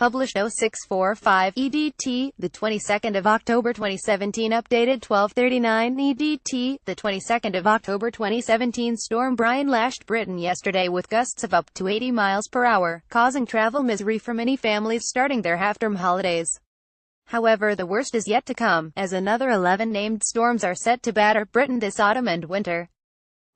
Published 0645 EDT, the 22nd of October 2017. Updated 1239 EDT, the 22nd of October 2017. Storm Brian lashed Britain yesterday with gusts of up to 80 miles per hour, causing travel misery for many families starting their half-term holidays. However, the worst is yet to come, as another 11 named storms are set to batter Britain this autumn and winter.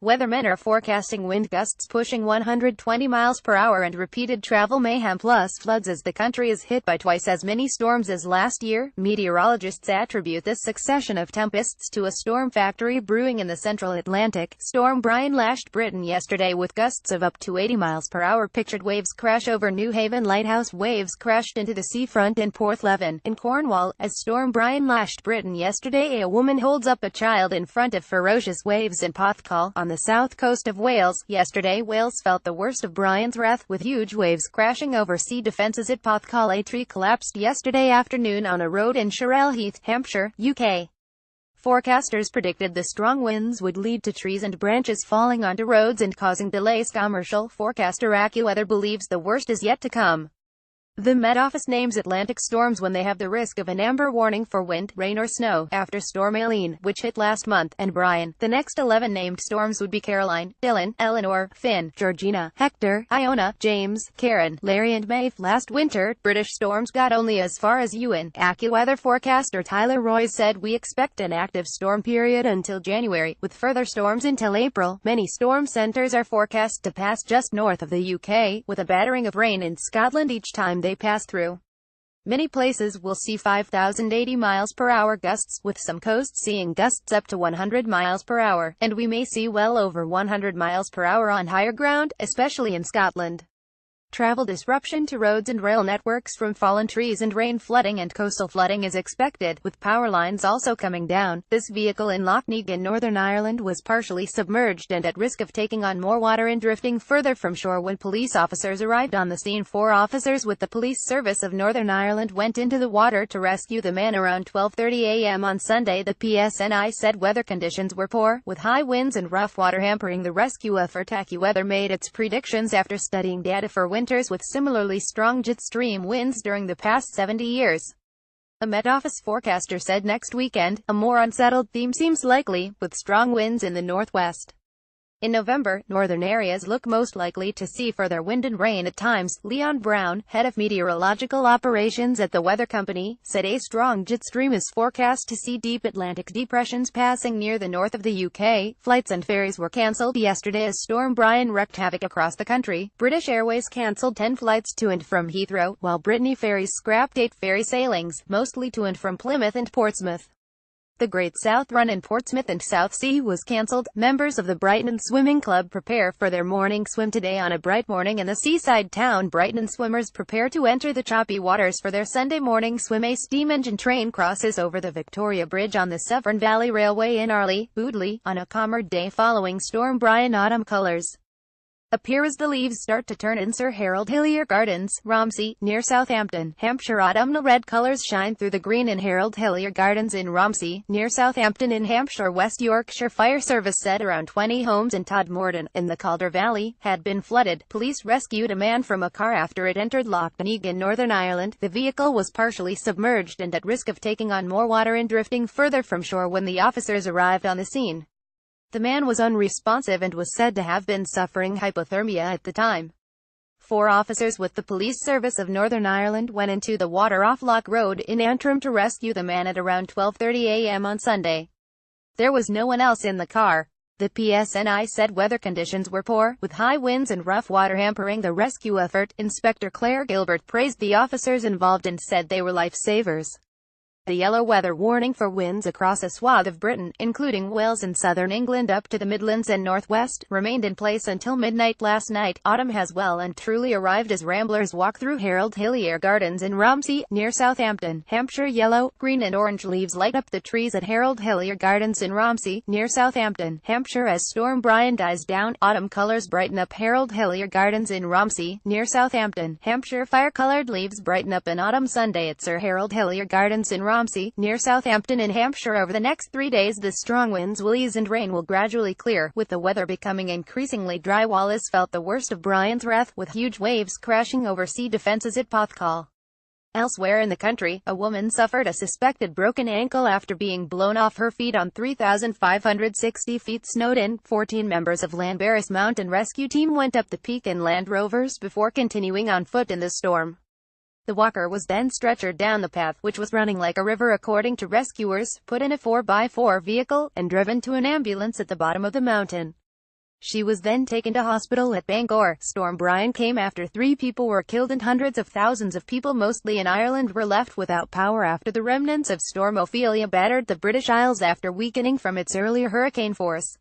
Weathermen are forecasting wind gusts pushing 120 miles per hour and repeated travel mayhem plus floods as the country is hit by twice as many storms as last year. Meteorologists attribute this succession of tempests to a storm factory brewing in the central Atlantic. Storm Brian lashed Britain yesterday with gusts of up to 80 miles per hour. Pictured waves crash over New Haven Lighthouse. Waves crashed into the seafront in Porthleven, in Cornwall, as Storm Brian lashed Britain yesterday. A woman holds up a child in front of ferocious waves in Porthcawl, on the south coast of Wales. Yesterday, Wales felt the worst of Brian's wrath, with huge waves crashing over sea defences at Porthcawl. A tree collapsed yesterday afternoon on a road in Shirrell Heath, Hampshire, UK. Forecasters predicted the strong winds would lead to trees and branches falling onto roads and causing delays. Commercial forecaster AccuWeather believes the worst is yet to come. The Met Office names Atlantic storms when they have the risk of an amber warning for wind, rain or snow, after Storm Aileen, which hit last month, and Brian. The next 11 named storms would be Caroline, Dylan, Eleanor, Finn, Georgina, Hector, Iona, James, Karen, Larry and Maeve. Last winter, British storms got only as far as Ewan. AccuWeather forecaster Tyler Roy said, "We expect an active storm period until January, with further storms until April. Many storm centres are forecast to pass just north of the UK, with a battering of rain in Scotland each time they pass through. Many places will see 5,080 miles per hour gusts, with some coasts seeing gusts up to 100 miles per hour, and we may see well over 100 miles per hour on higher ground, especially in Scotland." Travel disruption to roads and rail networks from fallen trees and rain. Flooding and coastal flooding is expected, with power lines also coming down. This vehicle in Lough Neagh in Northern Ireland was partially submerged and at risk of taking on more water and drifting further from shore when police officers arrived on the scene. 4 officers with the Police Service of Northern Ireland went into the water to rescue the man around 12:30 a.m. on Sunday. The PSNI said weather conditions were poor, with high winds and rough water hampering the rescue effort. AccuWeather made its predictions after studying data for winters with similarly strong jet stream winds during the past 70 years. A Met Office forecaster said next weekend, a more unsettled theme seems likely, with strong winds in the northwest. In November, northern areas look most likely to see further wind and rain at times. Leon Brown, head of meteorological operations at the weather company, said a strong jet stream is forecast to see deep Atlantic depressions passing near the north of the UK. Flights and ferries were cancelled yesterday as Storm Brian wreaked havoc across the country. British Airways cancelled 10 flights to and from Heathrow, while Brittany Ferries scrapped 8 ferry sailings, mostly to and from Plymouth and Portsmouth. The Great South Run in Portsmouth and Southsea was cancelled. Members of the Brighton Swimming Club prepare for their morning swim today on a bright morning in the seaside town. Brighton swimmers prepare to enter the choppy waters for their Sunday morning swim. A steam engine train crosses over the Victoria Bridge on the Severn Valley Railway in Arley, Boodley, on a calmer day following Storm Brian. Autumn colours appear as the leaves start to turn in Sir Harold Hillier Gardens, Romsey, near Southampton, Hampshire. Autumnal red colours shine through the green in Harold Hillier Gardens in Romsey, near Southampton in Hampshire. West Yorkshire Fire Service said around 20 homes in Todmorden, in the Calder Valley, had been flooded. Police rescued a man from a car after it entered Lough Neagh in Northern Ireland. The vehicle was partially submerged and at risk of taking on more water and drifting further from shore when the officers arrived on the scene. The man was unresponsive and was said to have been suffering hypothermia at the time. 4 officers with the Police Service of Northern Ireland went into the water off Lough Road in Antrim to rescue the man at around 12:30 a.m. on Sunday. There was no one else in the car. The PSNI said weather conditions were poor, with high winds and rough water hampering the rescue effort. Inspector Claire Gilbert praised the officers involved and said they were lifesavers. The yellow weather warning for winds across a swath of Britain, including Wales and southern England up to the Midlands and northwest, remained in place until midnight last night. Autumn has well and truly arrived as ramblers walk through Harold Hillier Gardens in Romsey, near Southampton, Hampshire. Yellow, green and orange leaves light up the trees at Harold Hillier Gardens in Romsey, near Southampton, Hampshire as Storm Brian dies down. Autumn colours brighten up Harold Hillier Gardens in Romsey, near Southampton, Hampshire. Fire-coloured leaves brighten up an autumn Sunday at Sir Harold Hillier Gardens in Romsey, near Southampton in Hampshire. Over the next 3 days the strong winds will ease and rain will gradually clear, with the weather becoming increasingly dry. Wallace felt the worst of Brian's wrath, with huge waves crashing over sea defences at Porthcawl. Elsewhere in the country, a woman suffered a suspected broken ankle after being blown off her feet on 3,560 feet Snowdon. 14 members of Llanberis Mountain Rescue Team went up the peak in Land Rovers before continuing on foot in the storm. The walker was then stretchered down the path, which was running like a river according to rescuers, put in a 4x4 vehicle, and driven to an ambulance at the bottom of the mountain. She was then taken to hospital at Bangor. Storm Brian came after 3 people were killed and hundreds of thousands of people, mostly in Ireland, were left without power after the remnants of Storm Ophelia battered the British Isles after weakening from its earlier hurricane force.